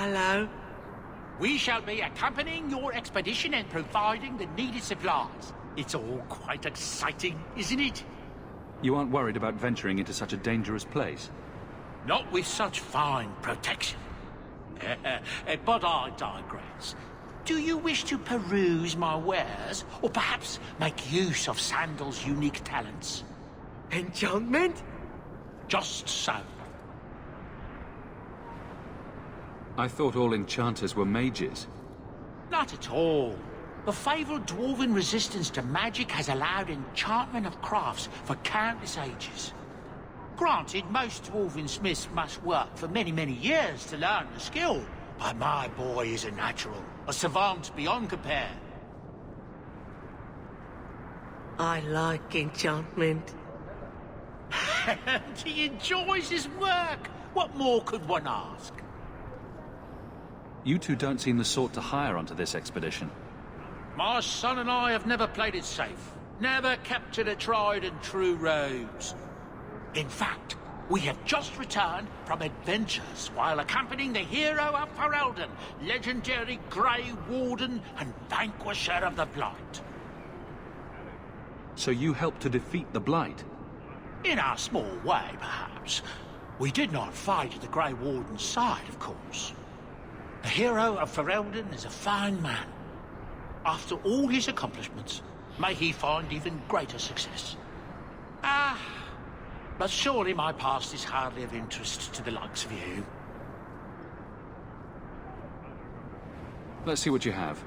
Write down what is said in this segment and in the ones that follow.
Hello. We shall be accompanying your expedition and providing the needed supplies. It's all quite exciting, isn't it? You aren't worried about venturing into such a dangerous place? Not with such fine protection. But I digress. Do you wish to peruse my wares, or perhaps make use of Sandal's unique talents? Enchantment? Just so. I thought all enchanters were mages. Not at all. The fabled dwarven resistance to magic has allowed enchantment of crafts for countless ages. Granted, most dwarven smiths must work for many, many years to learn the skill, but my boy is a natural, a savant beyond compare. I like enchantment. He enjoys his work. What more could one ask? You two don't seem the sort to hire onto this expedition. My son and I have never played it safe. Never kept to the tried and true roads. In fact, we have just returned from adventures while accompanying the hero of Ferelden, legendary Grey Warden and vanquisher of the Blight. So you helped to defeat the Blight? In our small way, perhaps. We did not fight at the Grey Warden's side, of course. The hero of Ferelden is a fine man. After all his accomplishments, may he find even greater success. But surely my past is hardly of interest to the likes of you. Let's see what you have.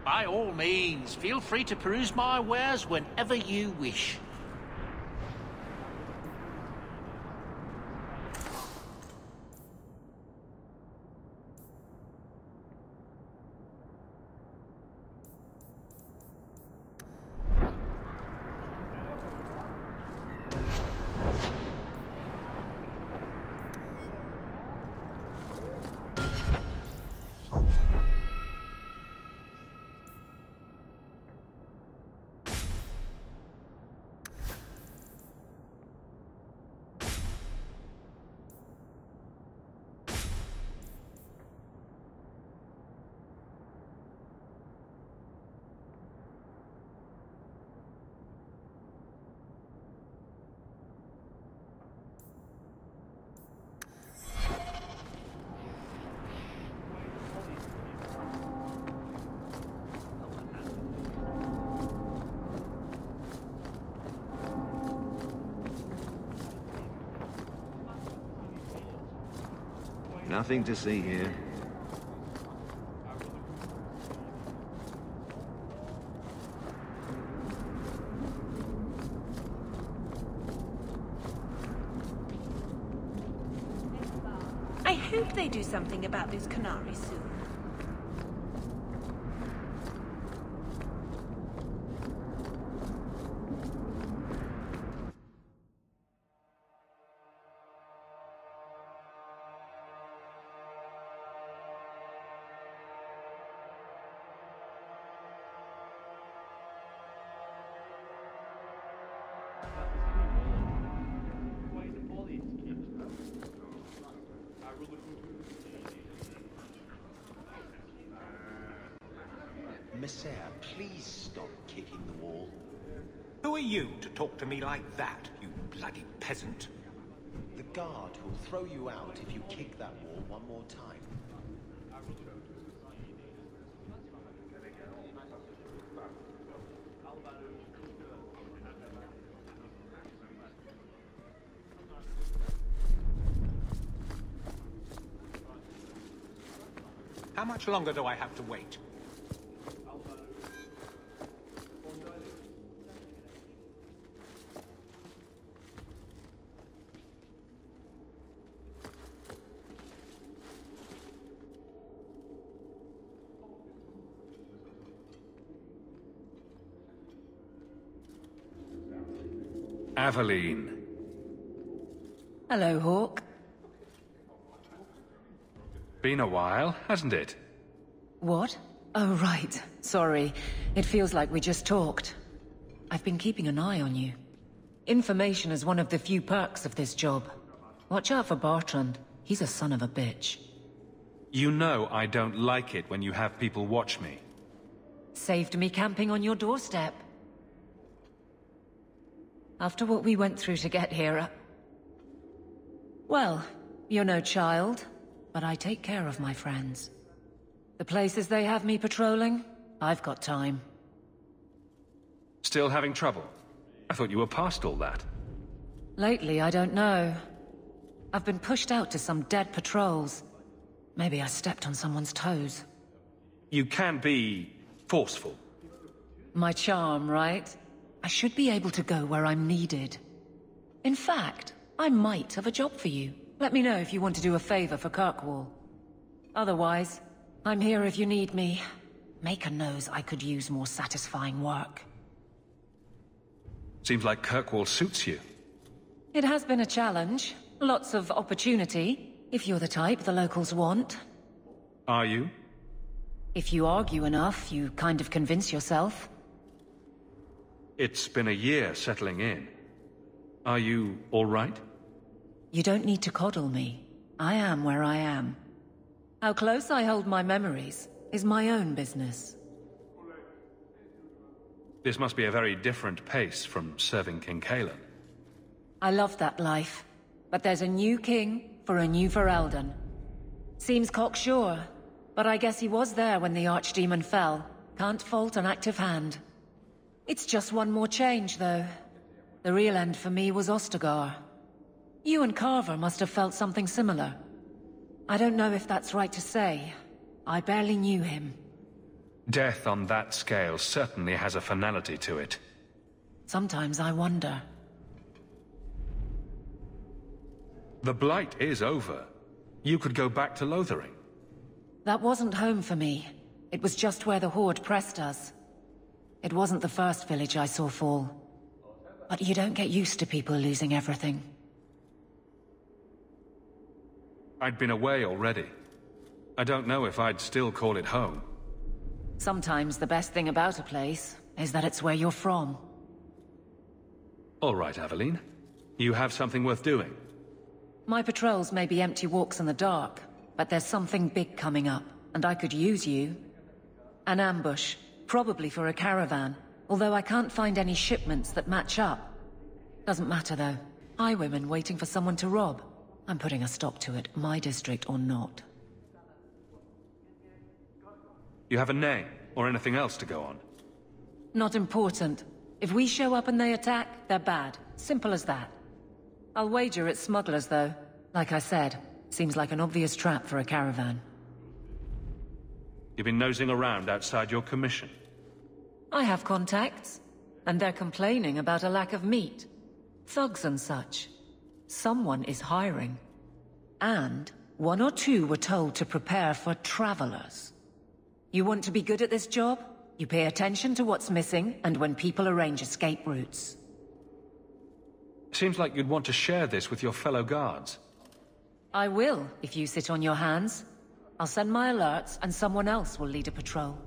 By all means, feel free to peruse my wares whenever you wish. Nothing to see here. I hope they do something about this Qunari soon. Messiah, please stop kicking the wall. Who are you to talk to me like that, you bloody peasant? The guard who'll throw you out if you kick that wall one more time. How much longer do I have to wait? Aveline. Hello, Hawke. Been a while, hasn't it? What? Oh, right. Sorry. It feels like we just talked. I've been keeping an eye on you. Information is one of the few perks of this job. Watch out for Bartrand. He's a son of a bitch. You know I don't like it when you have people watch me. Saved me camping on your doorstep. After what we went through to get here, well, you're no child, but I take care of my friends. The places they have me patrolling, I've got time. Still having trouble? I thought you were past all that. Lately, I don't know. I've been pushed out to some dead patrols. Maybe I stepped on someone's toes. You can be forceful. My charm, right? I should be able to go where I'm needed. In fact, I might have a job for you. Let me know if you want to do a favor for Kirkwall. Otherwise, I'm here if you need me. Maker knows I could use more satisfying work. Seems like Kirkwall suits you. It has been a challenge. Lots of opportunity, if you're the type the locals want. Are you? If you argue enough, you kind of convince yourself. It's been a year settling in. Are you all right? You don't need to coddle me. I am where I am. How close I hold my memories is my own business. This must be a very different pace from serving King Cailan. I love that life, but there's a new king for a new Ferelden. Seems cocksure, but I guess he was there when the Archdemon fell. Can't fault an active hand. It's just one more change, though. The real end for me was Ostagar. You and Carver must have felt something similar. I don't know if that's right to say. I barely knew him. Death on that scale certainly has a finality to it. Sometimes I wonder. The Blight is over. You could go back to Lothering. That wasn't home for me. It was just where the Horde pressed us. It wasn't the first village I saw fall. But you don't get used to people losing everything. I'd been away already. I don't know if I'd still call it home. Sometimes the best thing about a place is that it's where you're from. All right, Aveline. You have something worth doing. My patrols may be empty walks in the dark, but there's something big coming up, and I could use you. An ambush, probably for a caravan, although I can't find any shipments that match up. Doesn't matter though. Highwaymen waiting for someone to rob. I'm putting a stop to it, my district or not. You have a name, or anything else to go on? Not important. If we show up and they attack, they're bad. Simple as that. I'll wager it's smugglers, though. Like I said, seems like an obvious trap for a caravan. You've been nosing around outside your commission. I have contacts, and they're complaining about a lack of meat. Thugs and such. Someone is hiring. And one or two were told to prepare for travelers. You want to be good at this job? You pay attention to what's missing, and when people arrange escape routes. Seems like you'd want to share this with your fellow guards. I will, if you sit on your hands. I'll send my alerts, and someone else will lead a patrol.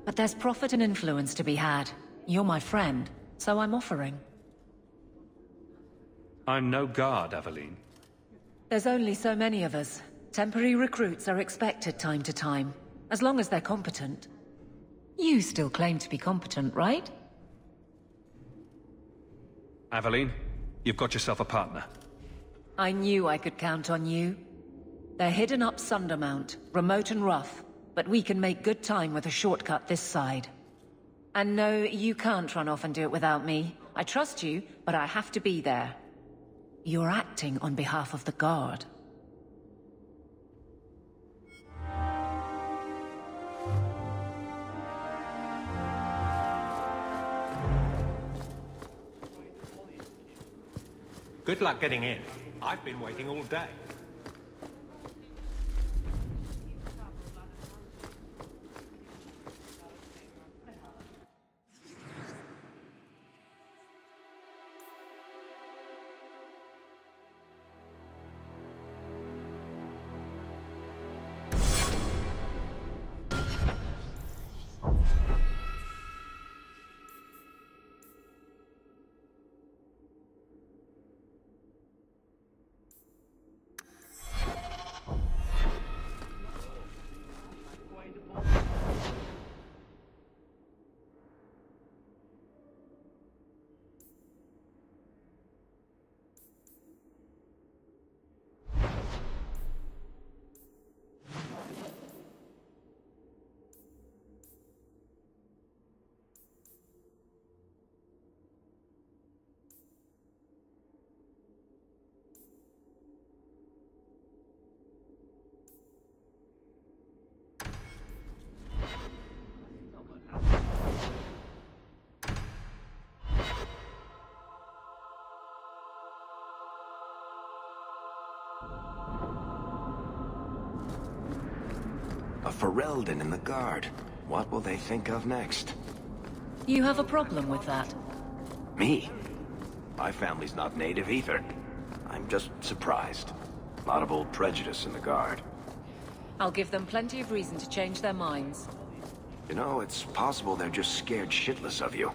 But there's profit and influence to be had. You're my friend, so I'm offering. I'm no guard, Aveline. There's only so many of us. Temporary recruits are expected time to time, as long as they're competent. You still claim to be competent, right? Aveline, you've got yourself a partner. I knew I could count on you. They're hidden up Sundermount, remote and rough, but we can make good time with a shortcut this side. And no, you can't run off and do it without me. I trust you, but I have to be there. You're acting on behalf of the Guard. Good luck getting in. I've been waiting all day. A Ferelden in the Guard. What will they think of next? You have a problem with that? Me? My family's not native either. I'm just surprised. A lot of old prejudice in the Guard. I'll give them plenty of reason to change their minds. You know, it's possible they're just scared shitless of you.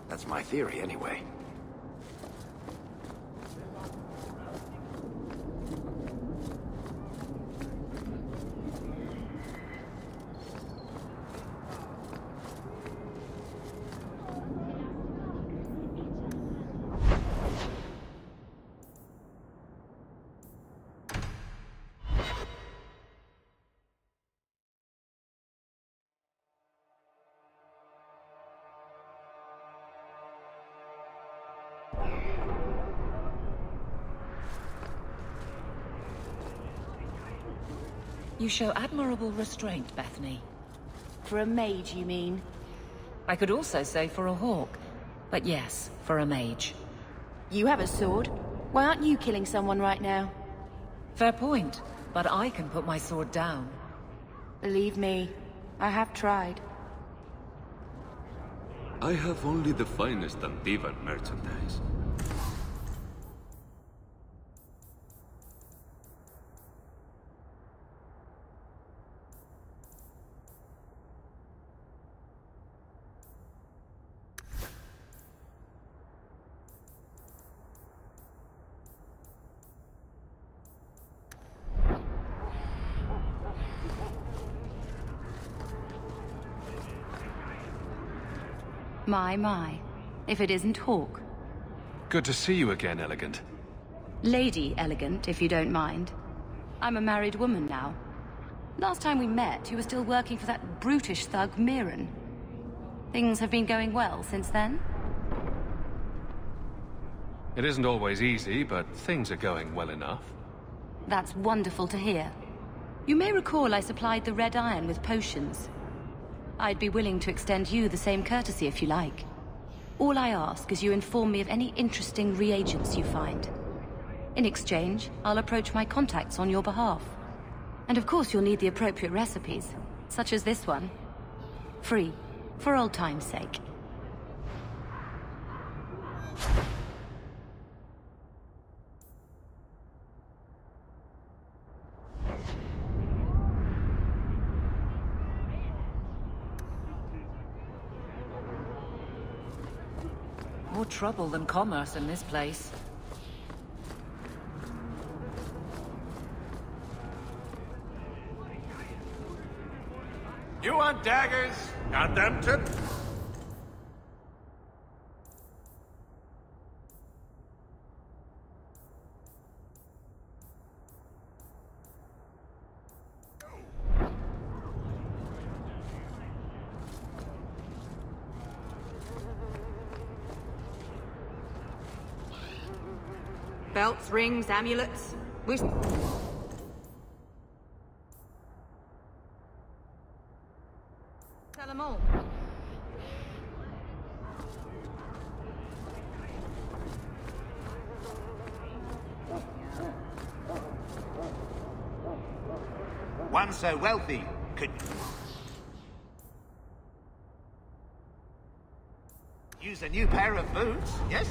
That's my theory, anyway. You show admirable restraint, Bethany. For a mage, you mean? I could also say for a hawk. But yes, for a mage. You have a sword. Why aren't you killing someone right now? Fair point, but I can put my sword down. Believe me, I have tried. I have only the finest Antivan merchandise. My. If it isn't Hawke. Good to see you again, Elegant. Lady Elegant, if you don't mind. I'm a married woman now. Last time we met, you were still working for that brutish thug, Mirren. Things have been going well since then? It isn't always easy, but things are going well enough. That's wonderful to hear. You may recall I supplied the Red Iron with potions. I'd be willing to extend you the same courtesy if you like. All I ask is you inform me of any interesting reagents you find. In exchange, I'll approach my contacts on your behalf. And of course you'll need the appropriate recipes, such as this one. Free, for old time's sake. More trouble than commerce in this place. You want daggers? Got them too? Belts, rings, amulets. Tell them all. One so wealthy could use a new pair of boots, yes?